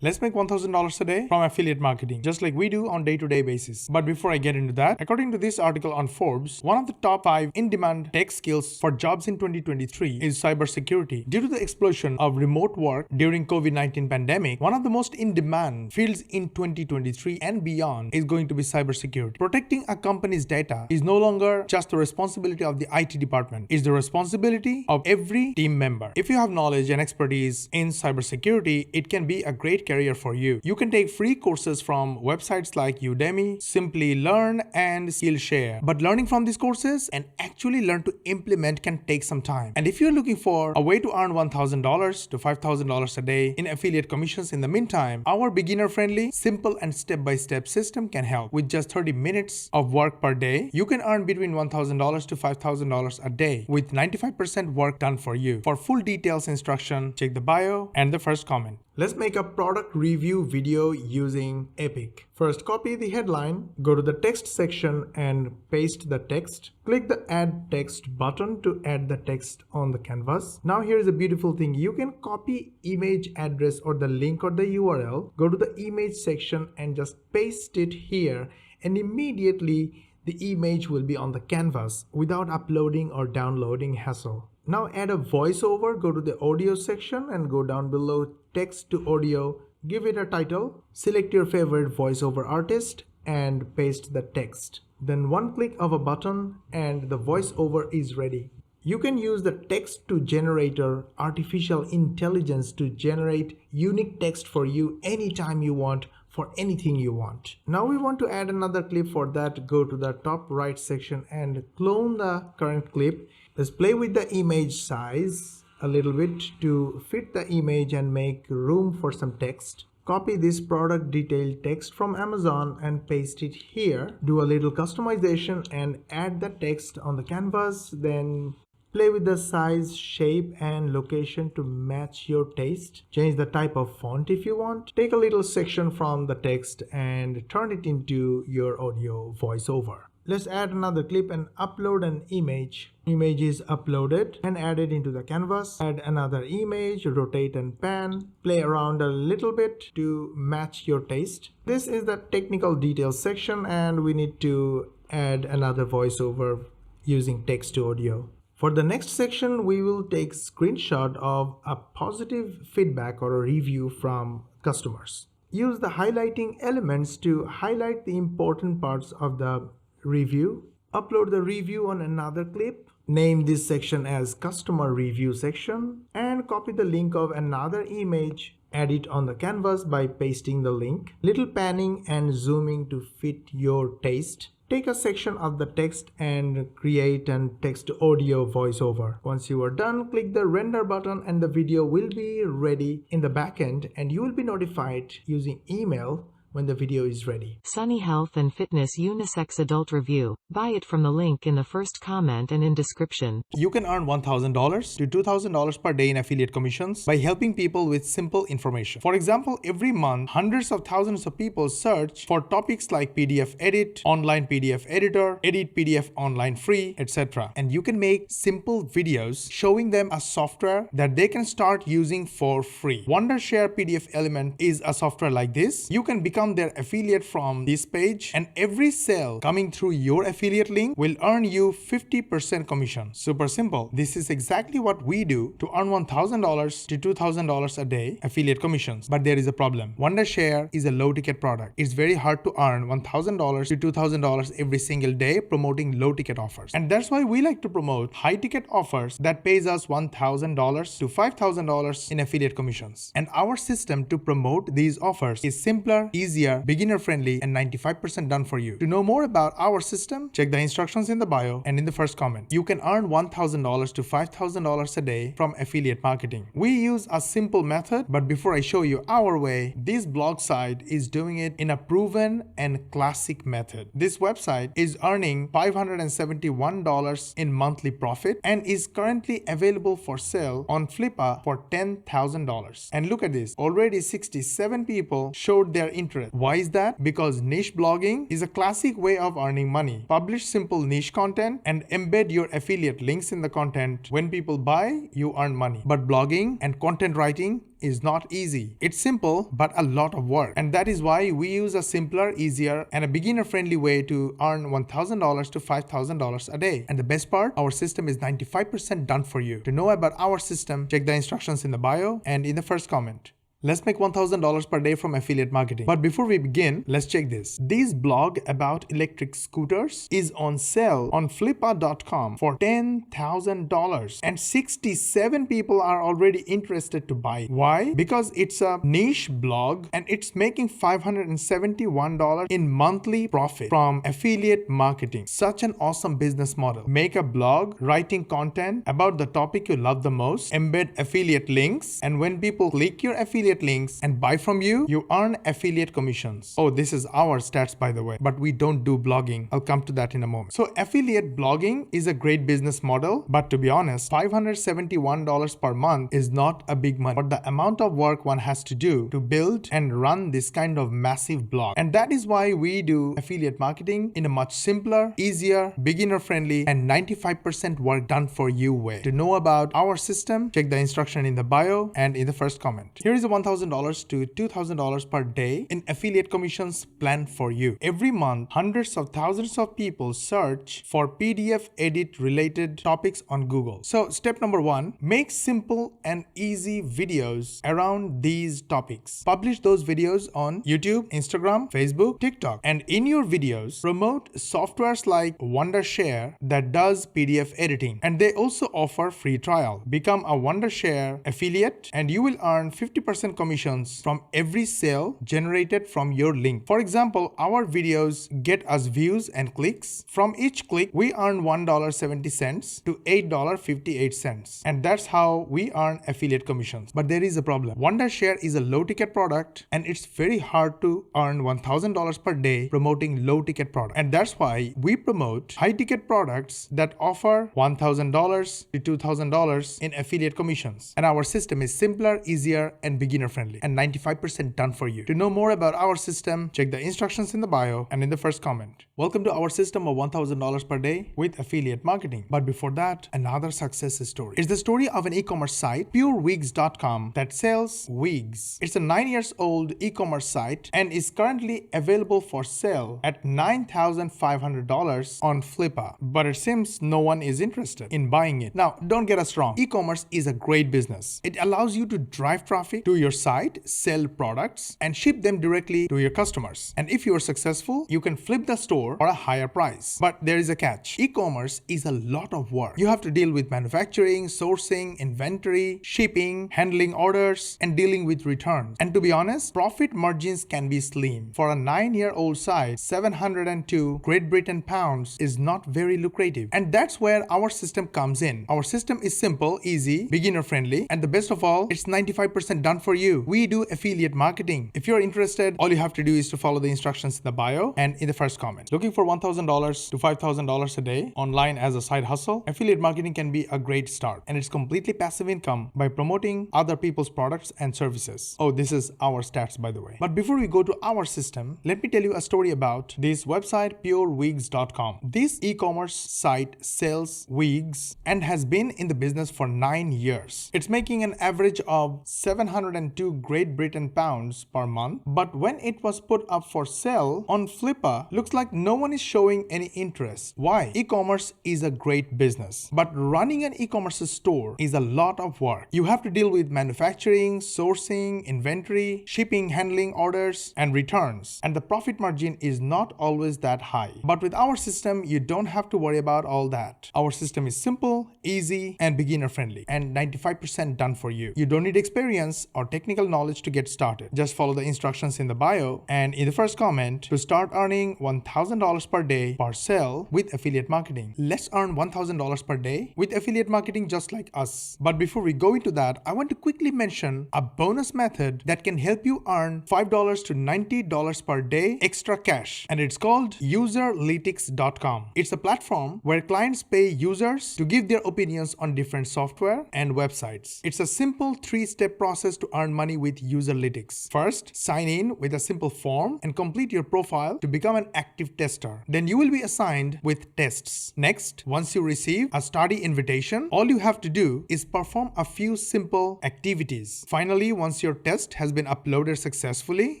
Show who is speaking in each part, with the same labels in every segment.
Speaker 1: Let's make $1,000 a day from affiliate marketing, just like we do on day-to-day basis. But before I get into that, according to this article on Forbes, one of the top 5 in-demand tech skills for jobs in 2023 is cybersecurity. Due to the explosion of remote work during COVID-19 pandemic, one of the most in-demand fields in 2023 and beyond is going to be cybersecurity. Protecting a company's data is no longer just the responsibility of the IT department. It's the responsibility of every team member. If you have knowledge and expertise in cybersecurity, it can be a great career for you. You can take free courses from websites like Udemy, Simply Learn, and Skillshare. But learning from these courses and actually learn to implement can take some time. And if you're looking for a way to earn $1,000 to $5,000 a day in affiliate commissions in the meantime, our beginner-friendly, simple, and step-by-step system can help. With just 30 minutes of work per day, you can earn between $1,000 to $5,000 a day with 95% work done for you. For full details instruction, check the bio and the first comment. Let's make a product review video using Epic. First, copy the headline, go to the text section and paste the text. Click the add text button to add the text on the canvas. Now here is a beautiful thing. You can copy image address or the link or the URL, go to the image section and just paste it here, and immediately the image will be on the canvas without uploading or downloading hassle. Now add a voiceover, go to the audio section and go down below text to audio, give it a title, select your favorite voiceover artist and paste the text. Then one click of a button and the voiceover is ready. You can use the text to generator artificial intelligence to generate unique text for you anytime you want, for anything you want. Now we want to add another clip. For that, go to the top right section and clone the current clip. Let's play with the image size a little bit to fit the image and make room for some text. Copy this product detail text from Amazon and paste it here. Do a little customization and add the text on the canvas. Then play with the size, shape, and location to match your taste. Change the type of font if you want. Take a little section from the text and turn it into your audio voiceover. Let's add another clip and upload an image. Image is uploaded and added into the canvas. Add another image, rotate and pan. Play around a little bit to match your taste. This is the technical details section and we need to add another voiceover using text to audio. For the next section, we will take screenshot of a positive feedback or a review from customers. Use the highlighting elements to highlight the important parts of the review. Upload the review on another clip. Name this section as customer review section and copy the link of another image. Add it on the canvas by pasting the link. Little panning and zooming to fit your taste. Take a section of the text and create an text audio voiceover. Once you are done, click the render button and the video will be ready in the backend and you will be notified using email when the video is ready.
Speaker 2: Sunny Health and Fitness Unisex Adult Review. Buy it from the link in the first comment and in description.
Speaker 1: You can earn $1,000 to $2,000 per day in affiliate commissions by helping people with simple information. For example, every month, hundreds of thousands of people search for topics like PDF edit, online PDF editor, edit PDF online free, etc. And you can make simple videos showing them a software that they can start using for free. Wondershare PDF Element is a software like this. You can become their affiliate from this page and every sale coming through your affiliate link will earn you 50% commission. Super simple. This is exactly what we do to earn $1,000 to $2,000 a day affiliate commissions. But there is a problem. Wondershare is a low ticket product. It's very hard to earn $1,000 to $2,000 every single day promoting low ticket offers. And that's why we like to promote high ticket offers that pays us $1,000 to $5,000 in affiliate commissions. And our system to promote these offers is simpler, easier, beginner friendly, and 95% done for you. To know more about our system, check the instructions in the bio and in the first comment. You can earn $1,000 to $5,000 a day from affiliate marketing. We use a simple method, but before I show you our way, this blog site is doing it in a proven and classic method. This website is earning $571 in monthly profit and is currently available for sale on Flippa for $10,000. And look at this, already 67 people showed their interest interest. Why is that? Because niche blogging is a classic way of earning money. Publish simple niche content and embed your affiliate links in the content. When people buy, you earn money. But blogging and content writing is not easy. It's simple, but a lot of work. And that is why we use a simpler, easier, and a beginner-friendly way to earn $1,000 to $5,000 a day. And the best part, our system is 95% done for you. To know about our system, check the instructions in the bio and in the first comment. Let's make $1,000 per day from affiliate marketing. But before we begin, let's check this. This blog about electric scooters is on sale on flippa.com for $10,000 and 67 people are already interested to buy. Why? Because it's a niche blog and it's making $571 in monthly profit from affiliate marketing. Such an awesome business model. Make a blog, writing content about the topic you love the most, embed affiliate links, and when people click your affiliate links and buy from you, you earn affiliate commissions. Oh, this is our stats, by the way, but we don't do blogging. I'll come to that in a moment. So affiliate blogging is a great business model, but to be honest, $571 per month is not a big money. But the amount of work one has to do to build and run this kind of massive blog. And that is why we do affiliate marketing in a much simpler, easier, beginner friendly, and 95% work done for you way. To know about our system, check the instruction in the bio and in the first comment. Here is a $1,000 to $2,000 per day in affiliate commissions planned for you. Every month, hundreds of thousands of people search for PDF edit related topics on Google. So step number 1, make simple and easy videos around these topics. Publish those videos on YouTube, Instagram, Facebook, TikTok. And in your videos, promote softwares like Wondershare that does PDF editing. And they also offer free trial. Become a Wondershare affiliate and you will earn 50% commissions from every sale generated from your link. For example, our videos get us views and clicks. From each click, we earn $1.70 to $8.58. And that's how we earn affiliate commissions. But there is a problem. Wondershare is a low ticket product and it's very hard to earn $1,000 per day promoting low ticket product. And that's why we promote high ticket products that offer $1,000 to $2,000 in affiliate commissions. And our system is simpler, easier, and beginner friendly and 95% done for you. To know more about our system, check the instructions in the bio and in the first comment. Welcome to our system of $1,000 per day with affiliate marketing. But before that, another success story. It's the story of an e-commerce site, purewigs.com, that sells wigs. It's a 9-year-old e-commerce site and is currently available for sale at $9,500 on Flippa. But it seems no one is interested in buying it. Now, don't get us wrong. E-commerce is a great business. It allows you to drive traffic to your site, sell products, and ship them directly to your customers. And if you are successful, you can flip the store for a higher price. But there is a catch. E-commerce is a lot of work. You have to deal with manufacturing, sourcing, inventory, shipping, handling orders, and dealing with returns. And to be honest, profit margins can be slim. For a 9-year-old site, 702 Great Britain pounds is not very lucrative. And that's where our system comes in. Our system is simple, easy, beginner friendly, and the best of all, it's 95% done for you. We do affiliate marketing. If you're interested, all you have to do is to follow the instructions in the bio and in the first comment. Looking for $1,000 to $5,000 a day online as a side hustle? Affiliate marketing can be a great start, and it's completely passive income by promoting other people's products and services. Oh, this is our stats, by the way. But before we go to our system, let me tell you a story about this website, purewigs.com. This e-commerce site sells wigs and has been in the business for 9 years. It's making an average of 702 Great Britain pounds per month, but when it was put up for sale on Flippa, looks like no one is showing any interest. Why? E-commerce is a great business, but running an e-commerce store is a lot of work. You have to deal with manufacturing, sourcing, inventory, shipping, handling orders, and returns. And the profit margin is not always that high. But with our system, you don't have to worry about all that. Our system is simple, easy, and beginner friendly, and 95% done for you. You don't need experience or technical knowledge to get started. Just follow the instructions in the bio and in the first comment to start earning $1,000 per day per sale with affiliate marketing. Let's earn $1,000 per day with affiliate marketing just like us. But before we go into that, I want to quickly mention a bonus method that can help you earn $5 to $90 per day extra cash, and it's called userlytics.com. It's a platform where clients pay users to give their opinion opinions on different software and websites. It's a simple 3-step process to earn money with Userlytics. First, sign in with a simple form and complete your profile to become an active tester. Then you will be assigned with tests. Next, once you receive a study invitation, all you have to do is perform a few simple activities. Finally, once your test has been uploaded successfully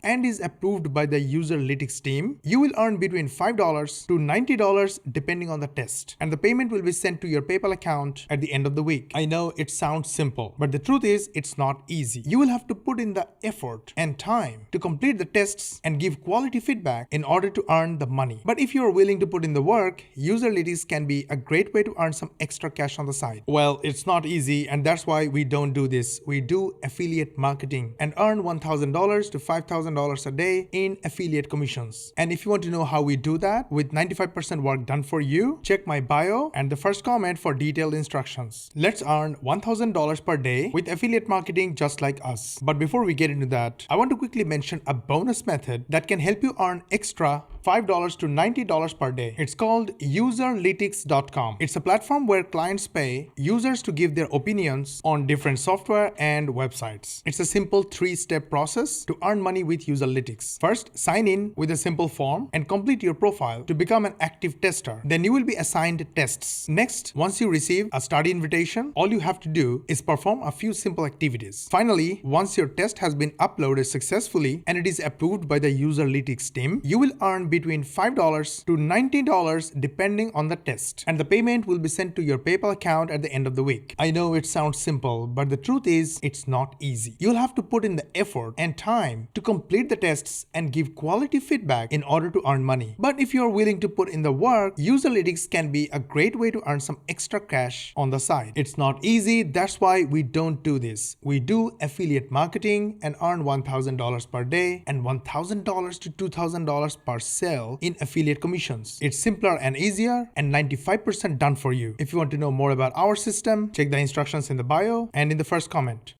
Speaker 1: and is approved by the Userlytics team, you will earn between $5 to $90 depending on the test, and the payment will be sent to your PayPal account at the end of the week. I know it sounds simple, but the truth is it's not easy. You will have to put in the effort and time to complete the tests and give quality feedback in order to earn the money. But if you are willing to put in the work, Userlytics can be a great way to earn some extra cash on the side. Well, it's not easy, and that's why we don't do this. We do affiliate marketing and earn $1,000 to $5,000 a day in affiliate commissions. And if you want to know how we do that with 95% work done for you, check my bio and the first comment for detailed instructions. Let's earn $1,000 per day with affiliate marketing just like us. But before we get into that, I want to quickly mention a bonus method that can help you earn extra $5 to $90 per day. It's called Userlytics.com. It's a platform where clients pay users to give their opinions on different software and websites. It's a simple 3-step process to earn money with Userlytics. First, sign in with a simple form and complete your profile to become an active tester. Then you will be assigned tests. Next, once you receive a study invitation, all you have to do is perform a few simple activities. Finally, once your test has been uploaded successfully and it is approved by the Userlytics team, you will earn between $5 to $90 depending on the test, and the payment will be sent to your PayPal account at the end of the week. I know it sounds simple, but the truth is it's not easy. You'll have to put in the effort and time to complete the tests and give quality feedback in order to earn money. But if you're willing to put in the work, Userlytics can be a great way to earn some extra cash on the side. It's not easy, that's why we don't do this. We do affiliate marketing and earn $1,000 per day and $1,000 to $2,000 per sale in affiliate commissions. It's simpler and easier and 95% done for you. If you want to know more about our system, check the instructions in the bio and in the first comment.